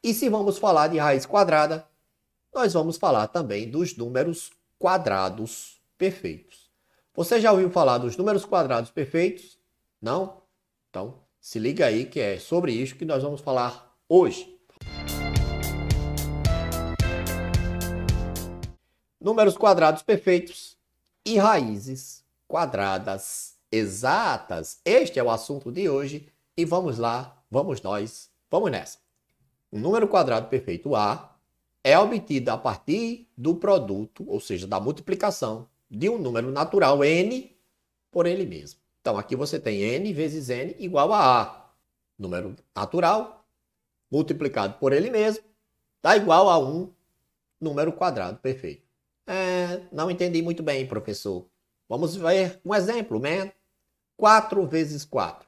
E se vamos falar de raiz quadrada, nós vamos falar também dos números quadrados perfeitos. Você já ouviu falar dos números quadrados perfeitos? Não? Então, se liga aí que é sobre isso que nós vamos falar hoje. Números quadrados perfeitos e raízes quadradas exatas. Este é o assunto de hoje e vamos lá, vamos nós, vamos nessa. O número quadrado perfeito A é obtido a partir do produto, ou seja, da multiplicação de um número natural n por ele mesmo. Então, aqui você tem n vezes n igual a A. Número natural multiplicado por ele mesmo dá igual a um número quadrado perfeito. Não entendi muito bem, professor. Vamos ver um exemplo, né? 4 vezes 4.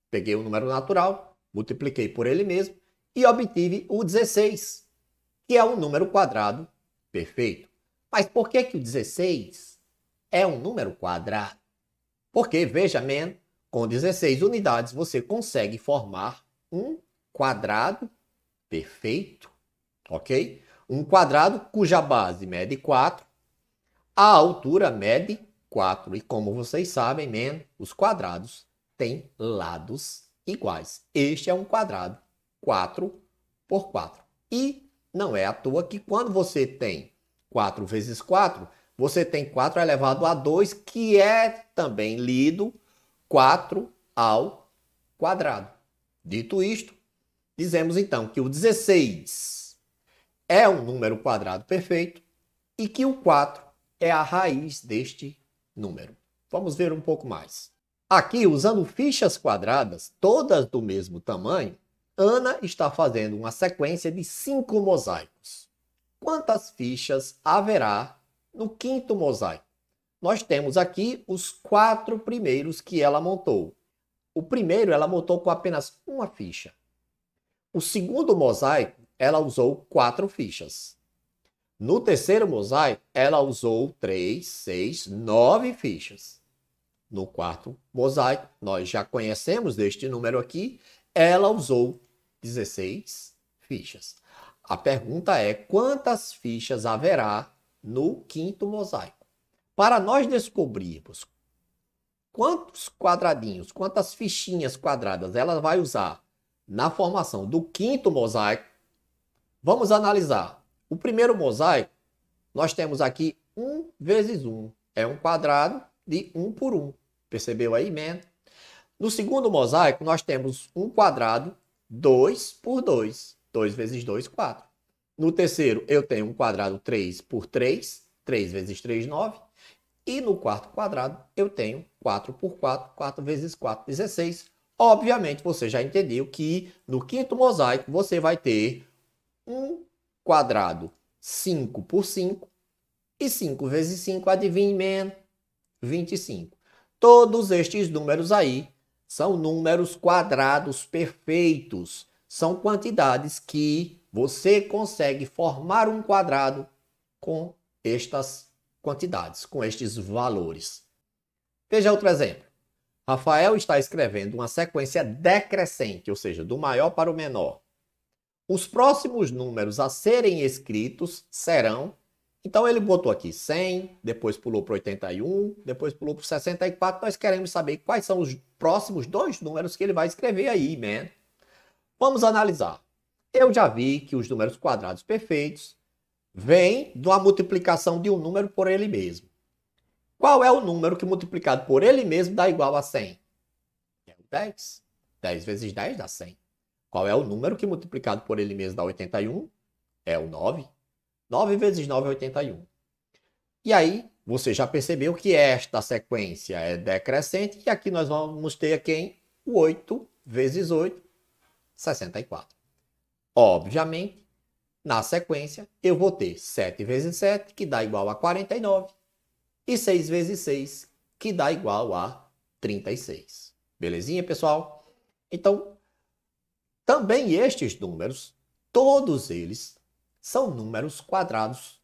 Peguei o número natural, multipliquei por ele mesmo e obtive o 16, que é um número quadrado perfeito. Mas por que o 16 é um número quadrado? Porque, veja, com 16 unidades você consegue formar um quadrado perfeito, ok? Um quadrado cuja base mede 4, a altura mede 4. E como vocês sabem, os quadrados têm lados iguais. Este é um quadrado 4 por 4. E não é à toa que quando você tem 4 vezes 4, você tem 4 elevado a 2, que é também lido 4 ao quadrado. Dito isto, dizemos então que o 16 é um número quadrado perfeito e que o 4 é a raiz deste número. Vamos ver um pouco mais. Aqui, usando fichas quadradas, todas do mesmo tamanho, Ana está fazendo uma sequência de 5 mosaicos. Quantas fichas haverá no quinto mosaico? Nós temos aqui os 4 primeiros que ela montou. O primeiro ela montou com apenas uma ficha. O segundo mosaico, ela usou 4 fichas. No terceiro mosaico, ela usou 3, 6, 9 fichas. No quarto mosaico, nós já conhecemos deste número aqui, ela usou 16 fichas. A pergunta é: quantas fichas haverá no quinto mosaico? Para nós descobrirmos quantos quadradinhos, quantas fichinhas quadradas ela vai usar na formação do quinto mosaico, vamos analisar. O primeiro mosaico, nós temos aqui 1 vezes 1. É um quadrado de 1 por 1. Percebeu aí, No segundo mosaico, nós temos um quadrado 2 por 2. 2 vezes 2, 4. No terceiro, eu tenho um quadrado 3 por 3. 3 vezes 3, 9. E no quarto quadrado, eu tenho 4 por 4. 4 vezes 4, 16. Obviamente, você já entendeu que no quinto mosaico, você vai ter um quadrado 5 por 5. E 5 vezes 5, adivinhe, 25. Todos estes números aí são números quadrados perfeitos. São quantidades que você consegue formar um quadrado com estas quantidades, com estes valores. Veja outro exemplo. Rafael está escrevendo uma sequência decrescente, ou seja, do maior para o menor. Os próximos números a serem escritos serão... Então ele botou aqui 100, depois pulou para 81, depois pulou para 64. Nós queremos saber quais são os próximos 2 números que ele vai escrever aí, Vamos analisar. Eu já vi que os números quadrados perfeitos vêm de uma multiplicação de um número por ele mesmo. Qual é o número que multiplicado por ele mesmo dá igual a 100? É o 10. 10 vezes 10 dá 100. Qual é o número que multiplicado por ele mesmo dá 81? É o 9. 9 vezes 9 é 81. E aí, você já percebeu que esta sequência é decrescente e aqui nós vamos ter quem? O 8 vezes 8, 64. Obviamente, na sequência, eu vou ter 7 vezes 7, que dá igual a 49, e 6 vezes 6, que dá igual a 36. Belezinha, pessoal? Então, também estes números, todos eles, são números quadrados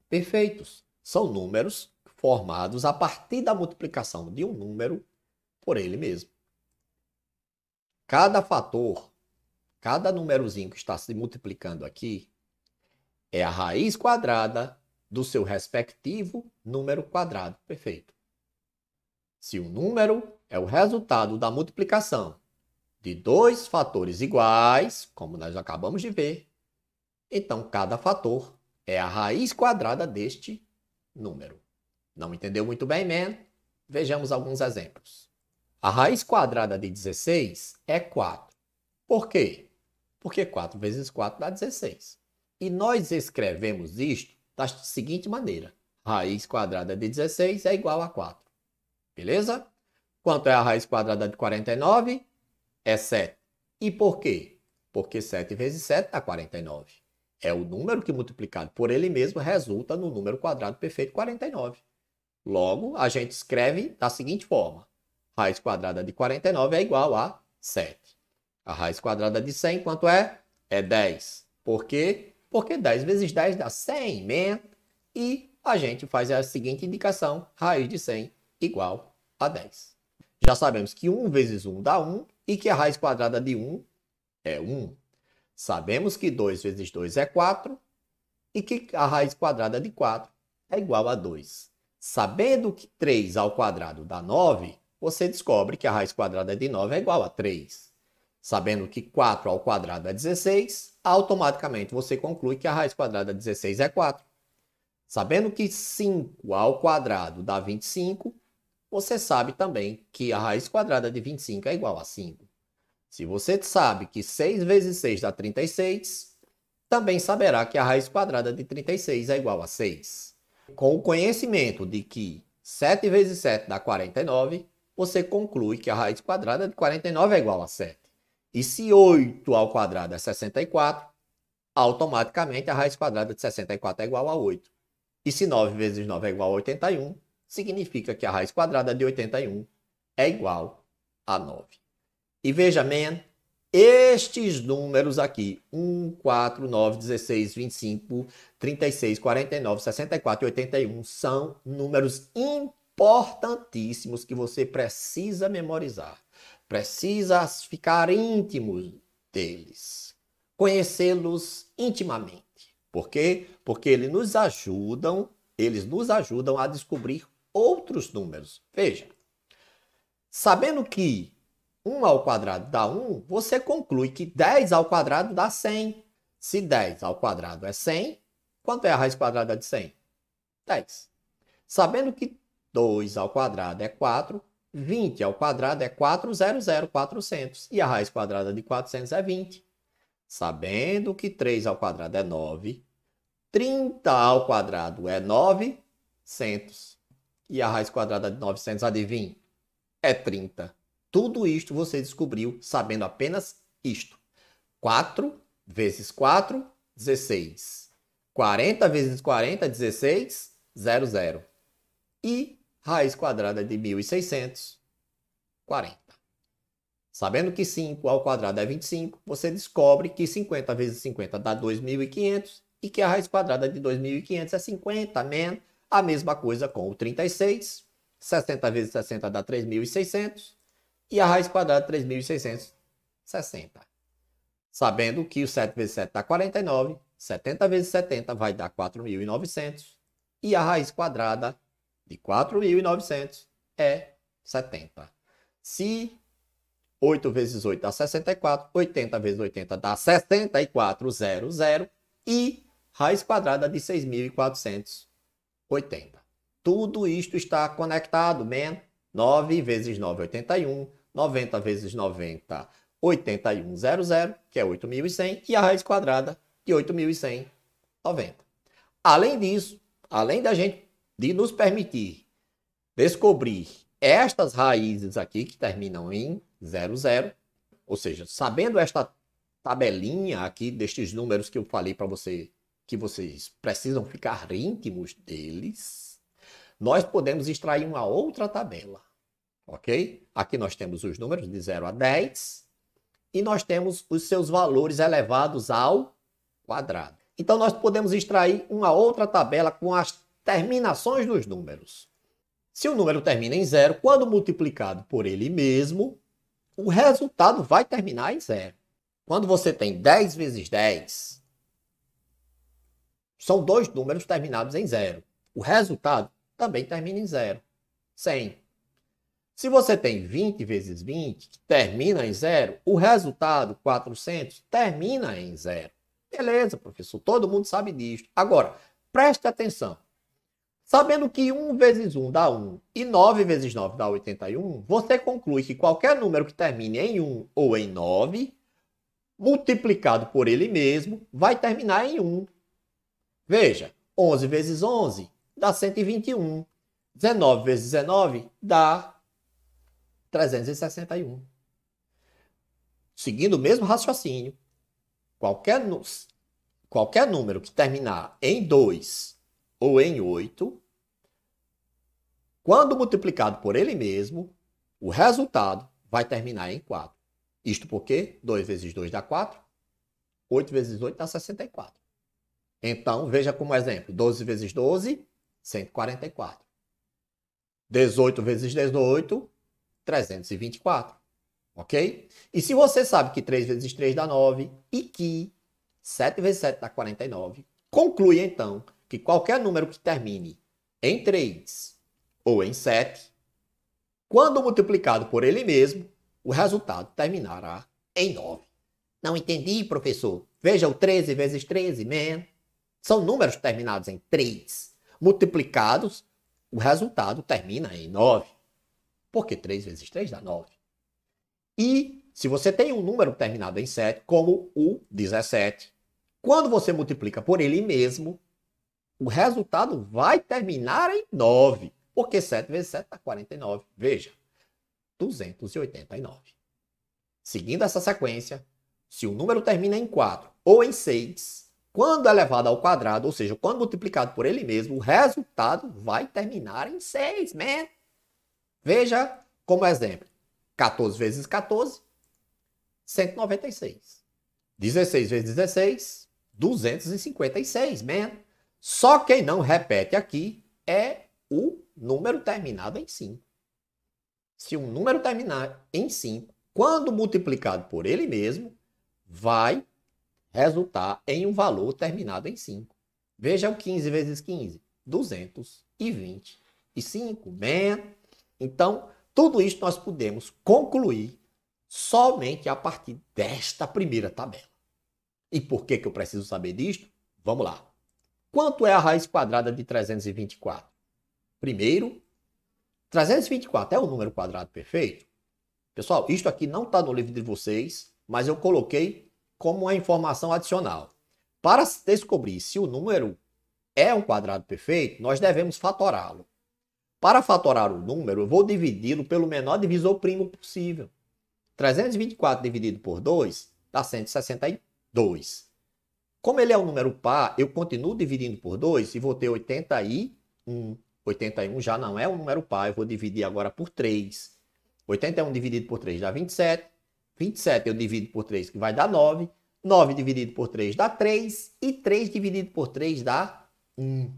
perfeitos. São números formados a partir da multiplicação de um número por ele mesmo. Cada fator, cada númerozinho que está se multiplicando aqui é a raiz quadrada do seu respectivo número quadrado. Perfeito. Se o número é o resultado da multiplicação de dois fatores iguais, como nós acabamos de ver, então cada fator é a raiz quadrada deste número. Não entendeu muito bem, man? Vejamos alguns exemplos. A raiz quadrada de 16 é 4. Por quê? Porque 4 vezes 4 dá 16. E nós escrevemos isto da seguinte maneira. Raiz quadrada de 16 é igual a 4. Beleza? Quanto é a raiz quadrada de 49? É 7. E por quê? Porque 7 vezes 7 dá 49. É o número que multiplicado por ele mesmo resulta no número quadrado perfeito 49. Logo, a gente escreve da seguinte forma. Raiz quadrada de 49 é igual a 7. A raiz quadrada de 100, quanto é? É 10. Por quê? Porque 10 vezes 10 dá 100, man. E a gente faz a seguinte indicação. Raiz de 100 igual a 10. Já sabemos que 1 vezes 1 dá 1 e que a raiz quadrada de 1 é 1. Sabemos que 2 vezes 2 é 4 e que a raiz quadrada de 4 é igual a 2. Sabendo que 3 ao quadrado dá 9, você descobre que a raiz quadrada de 9 é igual a 3. Sabendo que 4 ao quadrado é 16, automaticamente você conclui que a raiz quadrada de 16 é 4. Sabendo que 5 ao quadrado dá 25, você sabe também que a raiz quadrada de 25 é igual a 5. Se você sabe que 6 vezes 6 dá 36, também saberá que a raiz quadrada de 36 é igual a 6. Com o conhecimento de que 7 vezes 7 dá 49, você conclui que a raiz quadrada de 49 é igual a 7. E se 8 ao quadrado é 64, automaticamente a raiz quadrada de 64 é igual a 8. E se 9 vezes 9 é igual a 81, significa que a raiz quadrada de 81 é igual a 9. E veja, man, estes números aqui, 1, 4, 9, 16, 25, 36, 49, 64 e 81, são números importantíssimos que você precisa memorizar. Precisa ficar íntimos deles. Conhecê-los intimamente. Por quê? Porque eles nos ajudam a descobrir outros números. Veja, sabendo que 1 ao quadrado dá 1, você conclui que 10 ao quadrado dá 100. Se 10 ao quadrado é 100, quanto é a raiz quadrada de 100? 10. Sabendo que 2 ao quadrado é 4, 20 ao quadrado é 400. E a raiz quadrada de 400 é 20. Sabendo que 3 ao quadrado é 9, 30 ao quadrado é 900. E a raiz quadrada de 900, adivinha? É 30. Tudo isto você descobriu sabendo apenas isto. 4 vezes 4, 16. 40 vezes 40, 16, 00. E raiz quadrada de 1.600, 40. Sabendo que 5 ao quadrado é 25, você descobre que 50 vezes 50 dá 2.500 e que a raiz quadrada de 2.500 é 50, man. A mesma coisa com o 36. 60 vezes 60 dá 3.600 e a raiz quadrada de 3.600, 60. Sabendo que o 7 vezes 7 dá 49, 70 vezes 70 vai dar 4.900 e a raiz quadrada de 4.900 é 70. Se 8 vezes 8 dá 64, 80 vezes 80 dá 6400 e raiz quadrada de 6.480. Tudo isto está conectado, man. 9 vezes 9 é 81, 90 vezes 90, 8100, que é 8.100, e a raiz quadrada de 8.100, 90. Além disso, além de nos permitir descobrir estas raízes aqui que terminam em 00, ou seja, sabendo esta tabelinha aqui destes números que eu falei para você, que vocês precisam ficar íntimos deles, nós podemos extrair uma outra tabela, ok? Aqui nós temos os números de 0 a 10 e nós temos os seus valores elevados ao quadrado. Então nós podemos extrair uma outra tabela com as terminações dos números. Se o número termina em 0, quando multiplicado por ele mesmo, o resultado vai terminar em 0. Quando você tem 10 vezes 10, são dois números terminados em zero. O resultado também termina em zero. 100. Se você tem 20 vezes 20, que termina em zero, o resultado, 400, termina em zero. Beleza, professor, todo mundo sabe disso. Agora, preste atenção. Sabendo que 1 vezes 1 dá 1 e 9 vezes 9 dá 81, você conclui que qualquer número que termine em 1 ou em 9, multiplicado por ele mesmo, vai terminar em 1. Veja, 11 vezes 11 dá 121. 19 vezes 19 dá 361. Seguindo o mesmo raciocínio, qualquer número que terminar em 2 ou em 8, quando multiplicado por ele mesmo, o resultado vai terminar em 4. Isto porque 2 vezes 2 dá 4, 8 vezes 8 dá 64. Então, veja como exemplo, 12 vezes 12, 144. 18 vezes 18, 324. Ok? E se você sabe que 3 vezes 3 dá 9 e que 7 vezes 7 dá 49, conclui então que qualquer número que termine em 3 ou em 7, quando multiplicado por ele mesmo, o resultado terminará em 9. Não entendi, professor. Veja o 13 vezes 13, man. São números terminados em 3. Multiplicados, o resultado termina em 9. Porque 3 vezes 3 dá 9. E se você tem um número terminado em 7, como o 17, quando você multiplica por ele mesmo, o resultado vai terminar em 9. Porque 7 vezes 7 dá 49. Veja, 289. Seguindo essa sequência, se o número termina em 4 ou em 6, quando elevado ao quadrado, ou seja, quando multiplicado por ele mesmo, o resultado vai terminar em 6, man. Veja como exemplo. 14 vezes 14, 196. 16 vezes 16, 256, man. Só quem não repete aqui é o número terminado em 5. Se um número terminar em 5, quando multiplicado por ele mesmo, vai resultar em um valor terminado em 5. Veja o 15 vezes 15, 225, man. Então, tudo isso nós podemos concluir somente a partir desta primeira tabela. E por que eu preciso saber disto? Vamos lá. Quanto é a raiz quadrada de 324? Primeiro, 324 é um número quadrado perfeito? Pessoal, isto aqui não está no livro de vocês, mas eu coloquei como uma informação adicional. Para descobrir se o número é um quadrado perfeito, nós devemos fatorá-lo. Para fatorar o número, eu vou dividi-lo pelo menor divisor primo possível. 324 dividido por 2 dá 162. Como ele é um número par, eu continuo dividindo por 2 e vou ter 81. 81 já não é um número par, eu vou dividir agora por 3. 81 dividido por 3 dá 27. 27 eu divido por 3, que vai dar 9. 9 dividido por 3 dá 3. E 3 dividido por 3 dá 1.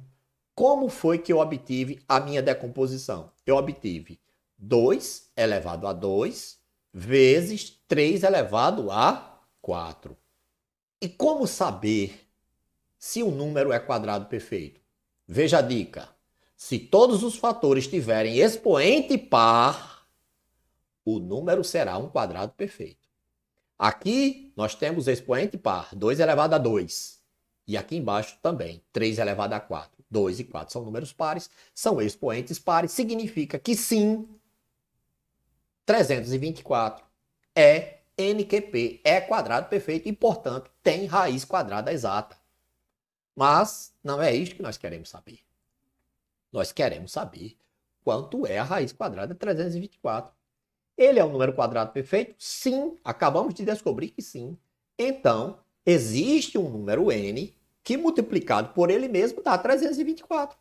Como foi que eu obtive a minha decomposição? Eu obtive 2 elevado a 2 vezes 3 elevado a 4. E como saber se um número é quadrado perfeito? Veja a dica. Se todos os fatores tiverem expoente par, o número será um quadrado perfeito. Aqui nós temos expoente par, 2 elevado a 2. E aqui embaixo também, 3 elevado a 4. 2 e 4 são números pares, são expoentes pares, significa que sim, 324 é NQP, é quadrado perfeito e, portanto, tem raiz quadrada exata. Mas não é isso que nós queremos saber. Nós queremos saber quanto é a raiz quadrada de 324. Ele é um número quadrado perfeito? Sim, acabamos de descobrir que sim. Então, existe um número n que multiplicado por ele mesmo dá 324.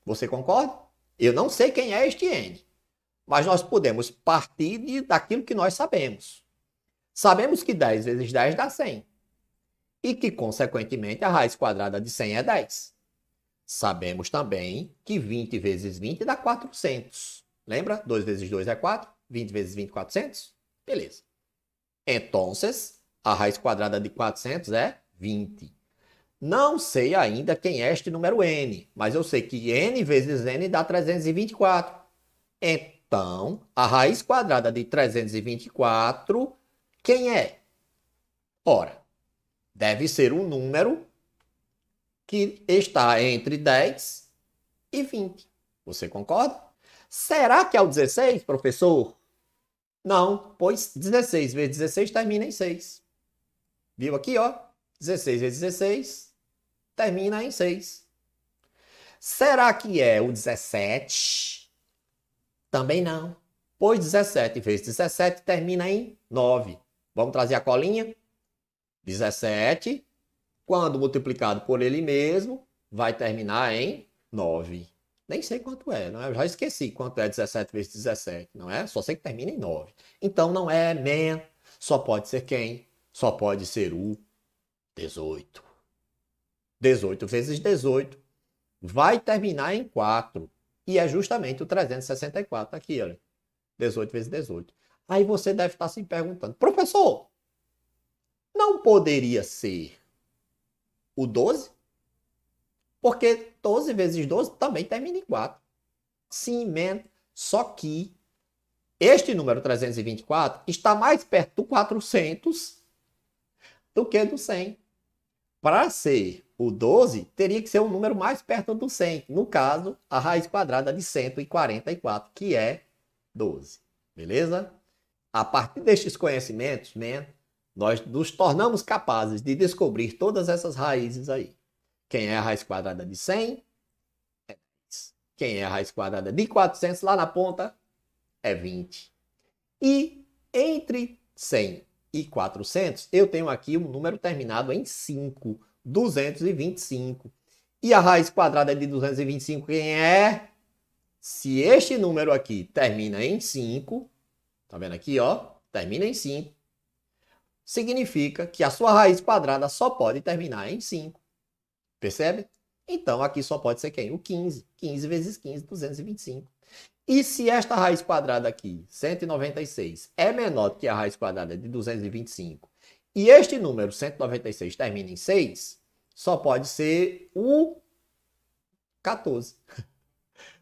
Você concorda? Eu não sei quem é este n, mas nós podemos partir daquilo que nós sabemos. Sabemos que 10 vezes 10 dá 100 e que, consequentemente, a raiz quadrada de 100 é 10. Sabemos também que 20 vezes 20 dá 400. Lembra? 2 vezes 2 é 4. 20 vezes 20, 400? Beleza. Então, A raiz quadrada de 400 é 20. Não sei ainda quem é este número n, mas eu sei que n vezes n dá 324. Então, a raiz quadrada de 324, quem é? Ora, deve ser um número que está entre 10 e 20. Você concorda? Será que é o 16, professor? Não, pois 16 vezes 16 termina em 6. Viu aqui, ó? 16 vezes 16 termina em 6. Será que é o 17? Também não, pois 17 vezes 17 termina em 9. Vamos trazer a colinha? 17, quando multiplicado por ele mesmo, vai terminar em 9. Nem sei quanto é, não é? Eu já esqueci quanto é 17 vezes 17, não é? Só sei que termina em 9. Então não é men, só pode ser quem? Só pode ser o 18. 18 vezes 18 vai terminar em 4. E é justamente o 364 aqui, olha. 18 vezes 18. Aí você deve estar se perguntando, professor, não poderia ser o 12? Porque 12 vezes 12 também termina em 4. Sim, man. Só que este número 324 está mais perto do 400 do que do 100. Para ser o 12, teria que ser um número mais perto do 100. No caso, a raiz quadrada de 144, que é 12. Beleza? A partir destes conhecimentos, nós nos tornamos capazes de descobrir todas essas raízes aí. Quem é a raiz quadrada de 100? É 10. Quem é a raiz quadrada de 400 lá na ponta? É 20. E entre 100 e 400, eu tenho aqui um número terminado em 5, 225. E a raiz quadrada de 225, quem é? Se este número aqui termina em 5, tá vendo aqui, ó? Termina em 5. Significa que a sua raiz quadrada só pode terminar em 5. Percebe? Então, aqui só pode ser quem? O 15. 15 vezes 15, 225. E se esta raiz quadrada aqui, 196, é menor do que a raiz quadrada de 225, e este número, 196, termina em 6, só pode ser o 14.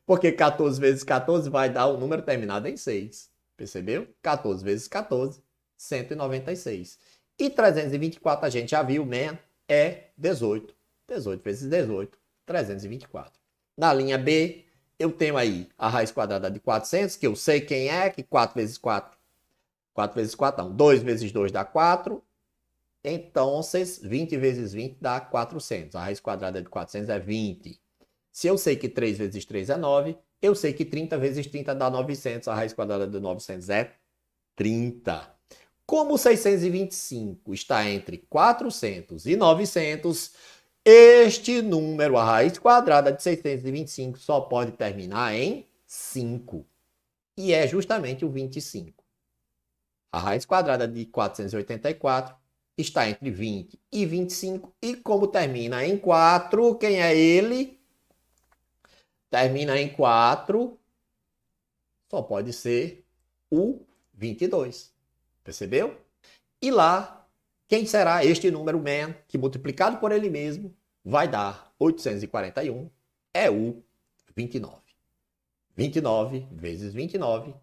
Porque 14 vezes 14 vai dar o número terminado em 6. Percebeu? 14 vezes 14, 196. E 324, a gente já viu, é 18. 18 vezes 18, 324. Na linha B, eu tenho aí a raiz quadrada de 400, que eu sei quem é, que 4 vezes 4, 4 vezes 4 não, 2 vezes 2 dá 4, então 20 vezes 20 dá 400, a raiz quadrada de 400 é 20. Se eu sei que 3 vezes 3 é 9, eu sei que 30 vezes 30 dá 900, a raiz quadrada de 900 é 30. Como 625 está entre 400 e 900, este número, a raiz quadrada de 625, só pode terminar em 5. E é justamente o 25. A raiz quadrada de 484 está entre 20 e 25. E como termina em 4, quem é ele? Termina em 4, só pode ser o 22. Percebeu? E lá, quem será este número que multiplicado por ele mesmo vai dar 841? É o 29. 29 vezes 29,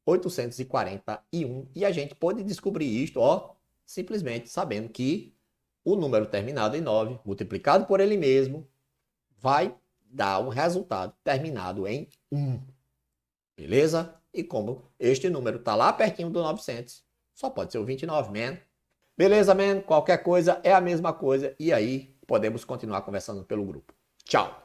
841. E a gente pode descobrir isto, ó, simplesmente sabendo que o número terminado em 9, multiplicado por ele mesmo, vai dar um resultado terminado em 1. Beleza? E como este número está lá pertinho do 900, só pode ser o 29, Beleza, Qualquer coisa é a mesma coisa. E aí, podemos continuar conversando pelo grupo. Tchau!